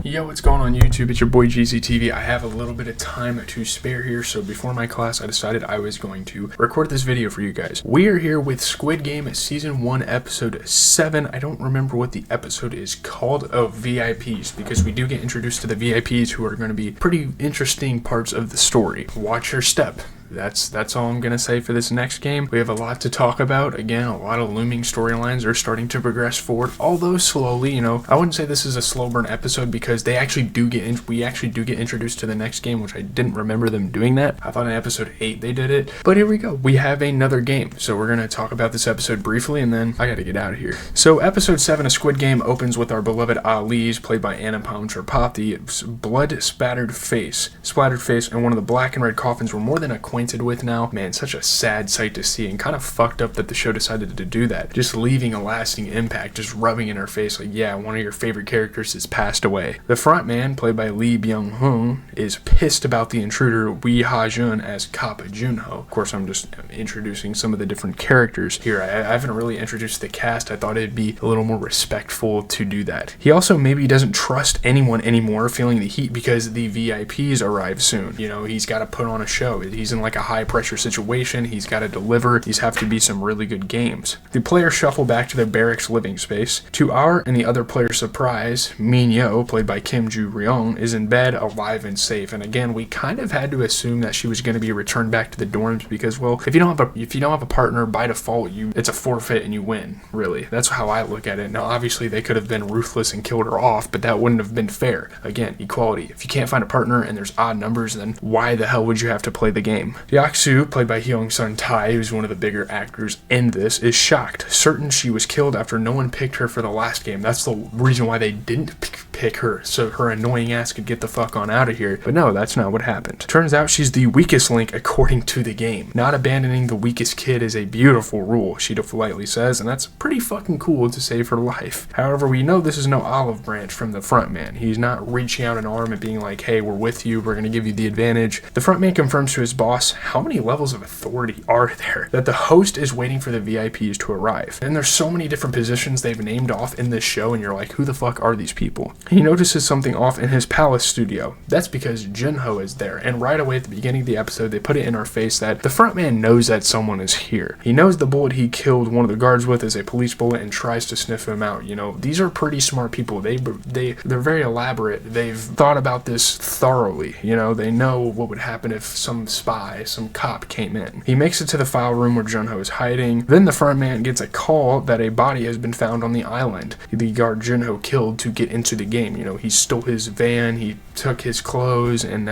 Yo, what's going on YouTube? It's your boy GCTV. I have a little bit of time to spare here, so before my class I decided I was going to record this video for you guys. We are here with Squid Game Season 1 Episode 7. I don't remember what the episode is called. Oh, V.I.P.S, because we do get introduced to the V.I.P.s who are going to be pretty interesting parts of the story. Watch your step. That's all I'm gonna say for this next game. We have a lot to talk about. Again, a lot of looming storylines are starting to progress forward, although slowly. I wouldn't say this is a slow burn episode because we actually do get introduced to the next game, which I didn't remember them doing that. I thought in episode 8 they did it, but here we go. We have another game, so we're gonna talk about this episode briefly, and then I gotta get out of here. So episode 7 of Squid Game opens with our beloved Ali's, played by Anupam Tripathi, blood splattered face, and one of the black and red coffins we're more than acquainted with now. Man, such a sad sight to see, and kind of fucked up that the show decided to do that, just leaving a lasting impact, just rubbing in her face like, yeah, one of your favorite characters has passed away. The front man, played by Lee Byung-hun, is pissed about the intruder Wee Ha-jun as Cop Junho. Of course, I'm just introducing some of the different characters here. I haven't really introduced the cast. I thought it'd be a little more respectful to do that. He also maybe doesn't trust anyone anymore, feeling the heat because the VIPs arrive soon. He's got to put on a show. He's in like a high pressure situation. He's got to deliver. These have to be some really good games. The players shuffle back to their barracks living space. To our and the other players' surprise, Min Yo, played by Kim Joo-ryung, is in bed, alive and safe. And again, we kind of had to assume that she was going to be returned back to the dorms because, well, if you don't have a partner, by default, it's a forfeit and you win. Really, that's how I look at it. Now, obviously, they could have been ruthless and killed her off, but that wouldn't have been fair. Again, equality. If you can't find a partner and there's odd numbers, then why the hell would you have to play the game? Yaksu, played by Hyung-sun Tae, who's one of the bigger actors in this, is shocked, certain she was killed after no one picked her for the last game. That's the reason why they didn't pick her, so her annoying ass could get the fuck on out of here. But no, that's not what happened. Turns out she's the weakest link according to the game. Not abandoning the weakest kid is a beautiful rule, Sheeta politely says, and that's pretty fucking cool to save her life. However, we know this is no olive branch from the front man. He's not reaching out an arm and being like, hey, we're with you, we're gonna give you the advantage. The front man confirms to his boss, how many levels of authority are there, that the host is waiting for the VIPs to arrive. And there's so many different positions they've named off in this show, and you're like, who the fuck are these people? He notices something off in his palace studio. That's because Junho is there, and right away at the beginning of the episode they put it in our face that the front man knows that someone is here. He knows the bullet he killed one of the guards with is a police bullet and tries to sniff him out. These are pretty smart people. They're very elaborate. They've thought about this thoroughly. They know what would happen if some spy, some cop came in. He makes it to the file room where Junho is hiding. Then the front man gets a call that a body has been found on the island. The guard Junho killed to get into the game. He stole his van, he took his clothes, and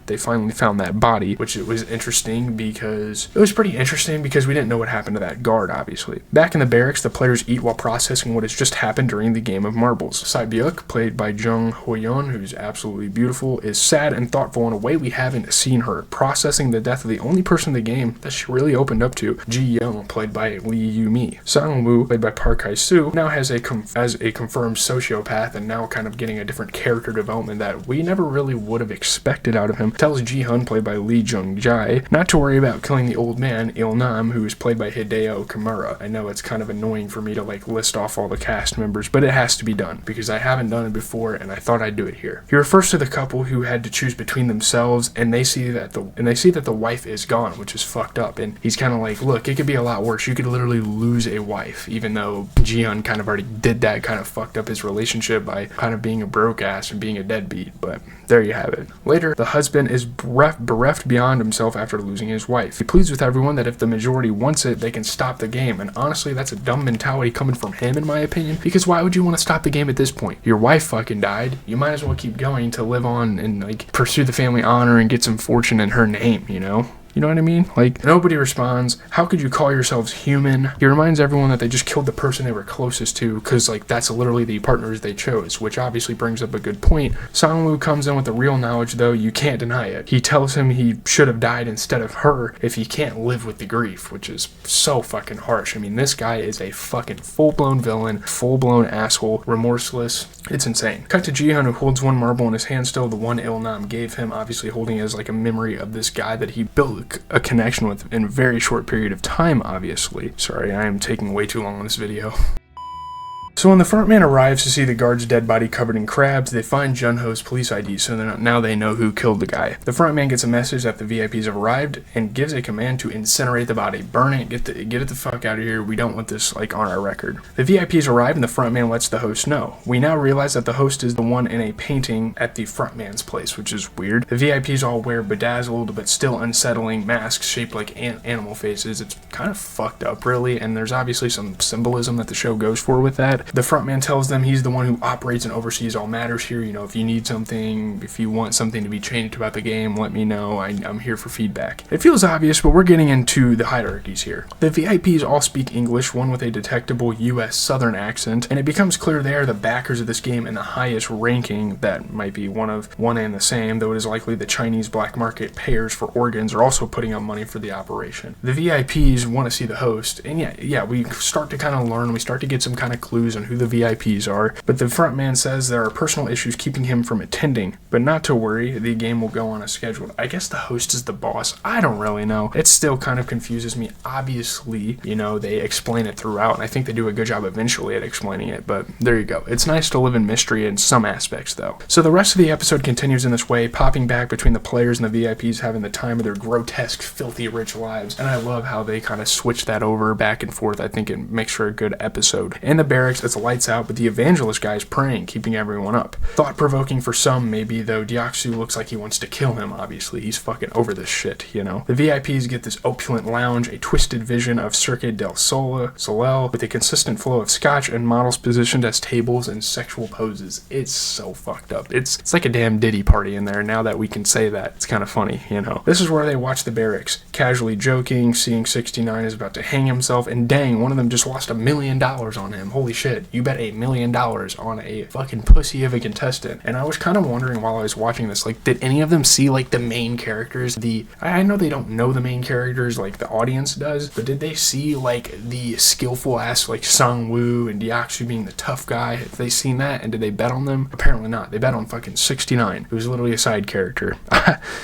they finally found that body, which it was interesting because it was pretty interesting because we didn't know what happened to that guard, obviously. Back in the barracks, the players eat while processing what has just happened during the game of marbles. Sae-byuk, played by Jung Ho-yeon, who's absolutely beautiful, is sad and thoughtful in a way we haven't seen her, processing the death of the only person in the game that she really opened up to, Ji-young, played by Lee Yu-mi. Sang-woo, played by Park Hae-soo, now has a confirmed sociopath and now kind of getting a different character development that we never really would have expected out of him. Tells Ji-hun, played by Lee Jung-jae, not to worry about killing the old man, Il-nam, who is played by Hideo Kimura. I know it's kind of annoying for me to list off all the cast members, but it has to be done because I haven't done it before and I thought I'd do it here. He refers to the couple who had to choose between themselves, and they see that the wife is gone, which is fucked up, and he's kind of like, look, it could be a lot worse. You could literally lose a wife, even though Ji-hun kind of already did that, kind of fucked up his relationship by kind of being a broke ass and being a deadbeat, but there you have it. Later, the husband is bereft beyond himself after losing his wife. He pleads with everyone that if the majority wants it, they can stop the game, and honestly, that's a dumb mentality coming from him, in my opinion, because why would you want to stop the game at this point? Your wife fucking died. You might as well keep going to live on and pursue the family honor and get some fortune in her name, You know what I mean? Nobody responds. How could you call yourselves human? He reminds everyone that they just killed the person they were closest to, because that's literally the partners they chose, which obviously brings up a good point. Sang-woo comes in with the real knowledge, though. You can't deny it. He tells him he should have died instead of her if he can't live with the grief, which is so fucking harsh. I mean, this guy is a fucking full-blown villain, full-blown asshole, remorseless. It's insane. Cut to Ji-hun, who holds one marble in his hand still, the one Il-nam gave him, obviously holding it as a memory of this guy that he built a connection with in a very short period of time, obviously. Sorry, I am taking way too long on this video. So when the frontman arrives to see the guard's dead body covered in crabs, they find Junho's police ID, so now they know who killed the guy. The frontman gets a message that the VIPs have arrived and gives a command to incinerate the body. Burn it, get it the fuck out of here, we don't want this on our record. The VIPs arrive and the frontman lets the host know. We now realize that the host is the one in a painting at the frontman's place, which is weird. The VIPs all wear bedazzled but still unsettling masks shaped like animal faces. It's kind of fucked up, really, and there's obviously some symbolism that the show goes for with that. The frontman tells them he's the one who operates and oversees all matters here. If you need something, if you want something to be changed about the game, let me know. I'm here for feedback. It feels obvious, but we're getting into the hierarchies here. The VIPs all speak English, one with a detectable US Southern accent, and it becomes clear they are the backers of this game and the highest ranking. That might be one and the same, though it is likely the Chinese black market payers for organs are also putting up money for the operation. The VIPs want to see the host, and yeah, we start to kind of learn, we start to get some kind of clues on who the VIPs are, but the front man says there are personal issues keeping him from attending, but not to worry, the game will go on as scheduled. I guess the host is the boss. I don't really know. It still kind of confuses me. Obviously, they explain it throughout, and I think they do a good job eventually at explaining it, but there you go. It's nice to live in mystery in some aspects, though. So the rest of the episode continues in this way, popping back between the players and the VIPs having the time of their grotesque, filthy, rich lives, and I love how they kind of switch that over back and forth. I think it makes for a good episode. In the barracks, it's lights out, but the evangelist guy is praying, keeping everyone up. Thought-provoking for some, maybe, though Diaksu looks like he wants to kill him, obviously. He's fucking over this shit, The VIPs get this opulent lounge, a twisted vision of Cirque del Soleil, with a consistent flow of scotch and models positioned as tables and sexual poses. It's so fucked up. It's like a damn Diddy party in there, now that we can say that. It's kind of funny, This is where they watch the barracks, casually joking, seeing 69 is about to hang himself, and dang, one of them just lost $1 million on him. Holy shit, you bet $1 million on a fucking pussy of a contestant. And I was kind of wondering while I was watching this, did any of them see, the main characters? I know they don't know the main characters like the audience does, but did they see, the skillful ass, Sang-woo and Diaksu being the tough guy? Have they seen that, and did they bet on them? Apparently not. They bet on fucking 69, who's literally a side character.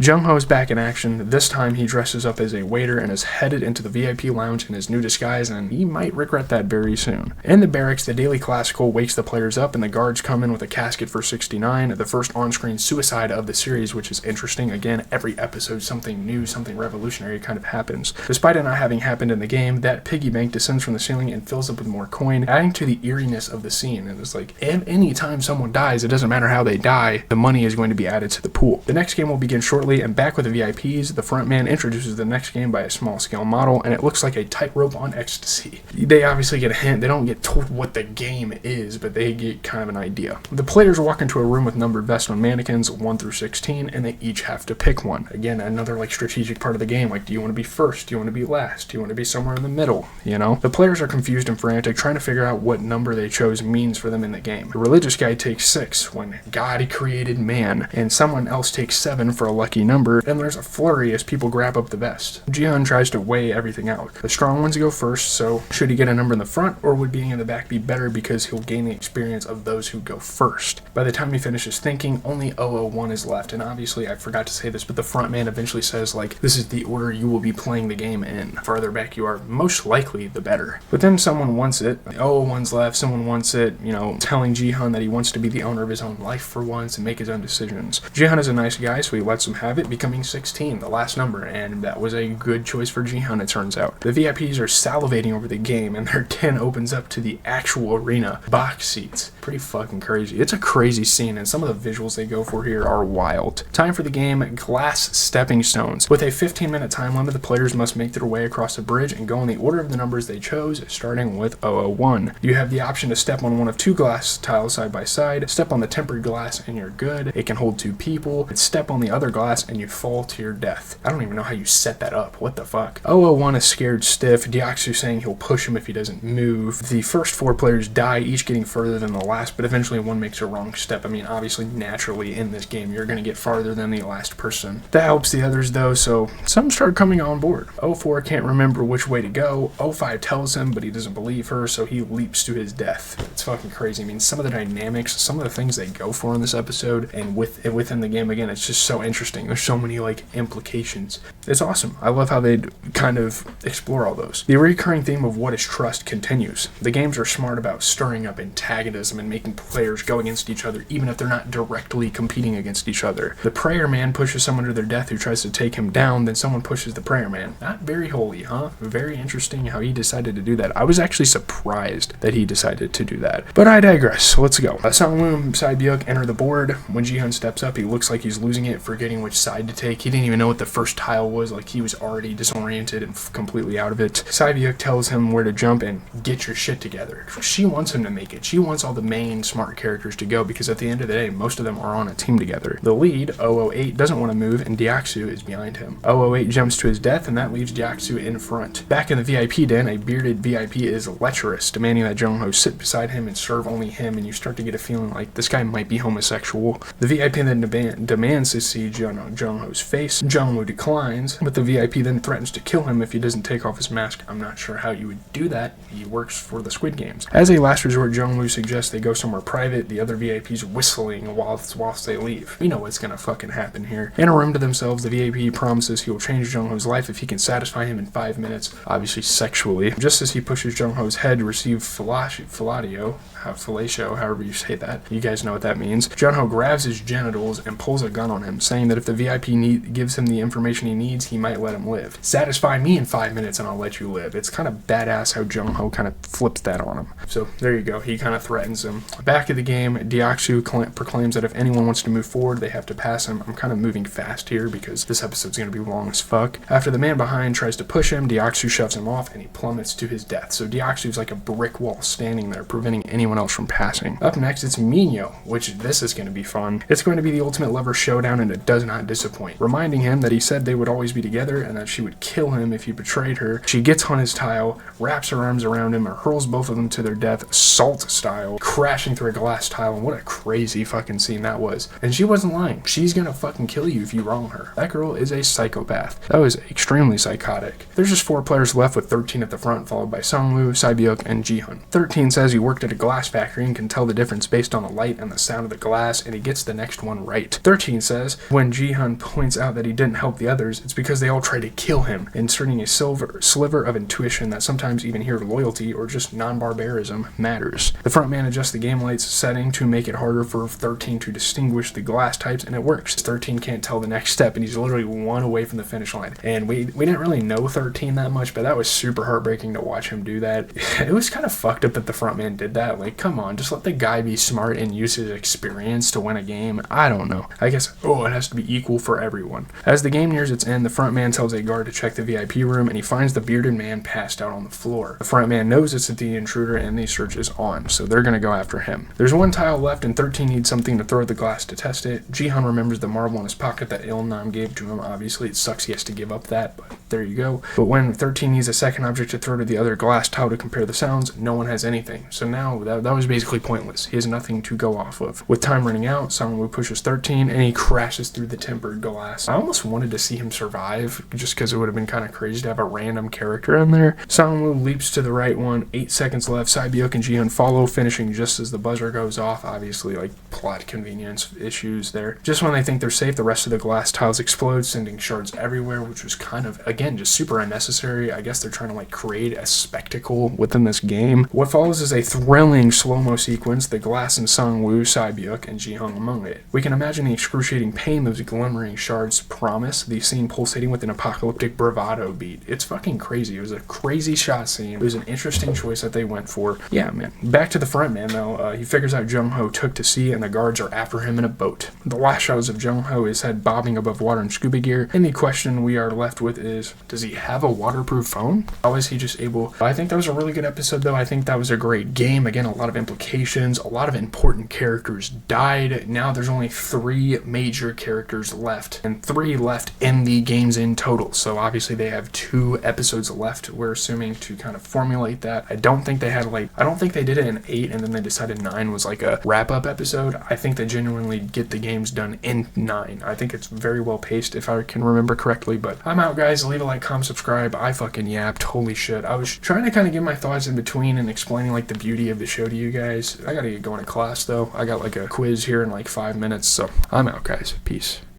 Jung-ho is back in action. This time he dresses up as a waiter and is headed into the VIP lounge in his new disguise, and he might regret that very soon. In the barracks, the Daily Classical wakes the players up, and the guards come in with a casket for 69, the first on-screen suicide of the series, which is interesting. Again, every episode, something new, something revolutionary kind of happens. Despite it not having happened in the game, that piggy bank descends from the ceiling and fills up with more coin, adding to the eeriness of the scene. And it's any time someone dies, it doesn't matter how they die, the money is going to be added to the pool. The next game will begin shortly, and back with the VIPs, the front man introduces the next game by a small-scale model, and it looks like a tightrope on ecstasy. They obviously get a hint. They don't get told what the game is, but they get kind of an idea. The players walk into a room with numbered vests on mannequins, 1 through 16, and they each have to pick one. Again, another strategic part of the game. Do you want to be first? Do you want to be last? Do you want to be somewhere in the middle? The players are confused and frantic, trying to figure out what number they chose means for them in the game. The religious guy takes 6 when God created man, and someone else takes 7 for a lucky number, and there's a flurry as people grab up the vest. Jihan tries to weigh everything out. The strong ones go first, so should he get a number in the front, or would being in the back be better because he'll gain the experience of those who go first? By the time he finishes thinking, only 001 is left, and obviously I forgot to say this, but the front man eventually says this is the order you will be playing the game in. The farther back you are, most likely the better. But then someone wants it. 001's left, someone wants it, telling Jihan that he wants to be the owner of his own life for once and make his own decisions. Jihan is a nice guy, so he lets him have it, becoming 16, the last number, and that was a good choice for Jihan, it turns out. The VIPs are salivating over the game, and their den opens up to the actual arena. Box seats. Pretty fucking crazy. It's a crazy scene, and some of the visuals they go for here are wild. Time for the game, glass stepping stones. With a 15-minute time limit, the players must make their way across the bridge and go in the order of the numbers they chose, starting with 001. You have the option to step on one of 2 glass tiles side by side, step on the tempered glass and you're good. It can hold 2 people, step on the other glass and you fall to your death. I don't even know how you set that up. What the fuck? 001 is scared stiff, Diaksu saying he'll push him if he doesn't move. The first 4 players die, each getting further than the last, but eventually one makes a wrong step. I mean, obviously, naturally in this game, you're going to get farther than the last person. That helps the others, though, so some start coming on board. 04 can't remember which way to go. 05 tells him, but he doesn't believe her, so he leaps to his death. It's fucking crazy. I mean, some of the dynamics, some of the things they go for in this episode, and within the game, again, it's just so interesting. There's so many, like, implications. It's awesome. I love how they kind of explore all those. The recurring theme of what is trust continues. The games are smart about stirring up antagonism and making players go against each other, even if they're not directly competing against each other. The prayer man pushes someone to their death who tries to take him down, then someone pushes the prayer man. Not very holy, huh? Very interesting how he decided to do that. I was actually surprised that he decided to do that. But I digress. Let's go. Sangwoo and Sae-byuk enter the board. When Ji-hun steps up, he looks like he's losing it, forgetting which side to take. He didn't even know what the first tile was. Like, he was already disoriented and completely out of it. Sae-byuk tells him where to jump and get your shit together. She wants him to make it. She wants all the main smart characters to go because at the end of the day, most of them are on a team together. The lead, 008, doesn't want to move and Deoksu is behind him. 008 jumps to his death and that leaves Deoksu in front. Back in the VIP den, a bearded VIP is lecherous, demanding that Jung-ho sit beside him and serve only him, and you start to get a feeling like this guy might be homosexual. The VIP then demands to see Jung-ho's face. Jung-ho declines, but the VIP then threatens to kill him if he doesn't take off his mask. I'm not sure how you would do that. He works for the Squid Games. As a last resort, Jung-ho suggests they go somewhere private, the other VIPs whistling whilst they leave. We know what's gonna fucking happen here. In a room to themselves, the VIP promises he will change Jung-ho's life if he can satisfy him in 5 minutes, obviously sexually. Just as he pushes Jung-ho's head to receive fellatio, however you say that. You guys know what that means. Jung-ho grabs his genitals and pulls a gun on him, saying that if the VIP gives him the information he needs, he might let him live. Satisfy me in 5 minutes and I'll let you live. It's kind of badass how Jung-ho kind of flips that on him. So there you go. He kind of threatens him. Back of the game, Deoksu proclaims that if anyone wants to move forward, they have to pass him. I'm kind of moving fast here because this episode's going to be long as fuck. After the man behind tries to push him, Deoksu shoves him off and he plummets to his death. So Deoksu's like a brick wall standing there, preventing anyone else from passing. Up next, it's Minyo, which this is going to be fun. It's going to be the ultimate lover showdown and it does not disappoint. Reminding him that he said they would always be together and that she would kill him if he betrayed her, she gets on his tile, wraps her arms around him, and hurls both of them to their death, assault style, crashing through a glass tile, and what a crazy fucking scene that was. And she wasn't lying. She's gonna fucking kill you if you wrong her. That girl is a psychopath. That was extremely psychotic. There's just 4 players left with 13 at the front, followed by Sangwoo, Sae-byuk, and Ji-hun. 13 says he worked at a glass factory and can tell the difference based on the light and the sound of the glass, and he gets the next one right. 13 says when Ji-hun points out that he didn't help the others, it's because they all tried to kill him, inserting a sliver of intuition that sometimes even here loyalty or just non-barbarism matters. The front man adjusts the game lights setting to make it harder for 13 to distinguish the glass types, and it works. 13 can't tell the next step, and he's literally 1 away from the finish line. And we didn't really know 13 that much, but that was super heartbreaking to watch him do that. It was kind of fucked up that the front man did that. Like, come on, just let the guy be smart and use his experience to win a game. I don't know. I guess, it has to be equal for everyone. As the game nears its end, the front man tells a guard to check the VIP room, and he finds the bearded man passed out on the floor. The front man knows it's the intruder, and the search is on, so they're gonna go after him. There's 1 tile left, and 13 needs something to throw at the glass to test it. Ji-hun remembers the marble in his pocket that Il-nam gave to him. Obviously, it sucks he has to give up that, but there you go. But when 13 needs a second object to throw to the other glass tile to compare the sounds, no one has anything. So now, that was basically pointless. He has nothing to go off of. With time running out, Sangwoo pushes 13, and he crashes through the tempered glass. I almost wanted to see him survive, just because it would have been kind of crazy to have a random character in there. Sangwoo leaps to the right one, 8 seconds left. Sae-byuk and Ji-hun follow, finishing just as the buzzer goes off. Obviously, like, plot convenience issues there. Just when they think they're safe, the rest of the glass tiles explode, sending shards everywhere, which was kind of, again, just super unnecessary. I guess they're trying to, like, create a spectacle within this game. What follows is a thrilling slow-mo sequence, the glass and Sangwoo, Sae-byuk, and Ji-hun among it. We can imagine the excruciating pain those glimmering shards promise, the scene pulsating with an apocalyptic bravado beat. It's fucking crazy. It was a crazy shot scene. It was an interesting choice that they went for. Yeah, man. Back to the front man, though. He figures out Jung-ho took to sea, and the guards are after him in a boat. The last shots of Jung-ho, his head bobbing above water in scuba gear, and the question we are left with is, does he have a waterproof phone? How is he just able... I think that was a really good episode, though. I think that was a great game. Again, a lot of implications, a lot of important characters died. Now there's only 3 major characters left, and 3 left in the games in total. So obviously they have 2 episodes left, we're assuming, to kind of formulate that. I don't think they did it in 8 and then they decided 9 was like a wrap-up episode. I think they genuinely get the games done in 9. I think it's very well paced, if I can remember correctly. But I'm out, guys. Leave a like, comment, subscribe. I fucking yapped. Holy shit. I was trying to kind of give my thoughts in between and explaining like the beauty of the show to you guys. I gotta get going to class though. I got like a quiz here in like 5 minutes, so I'm out, guys. Peace.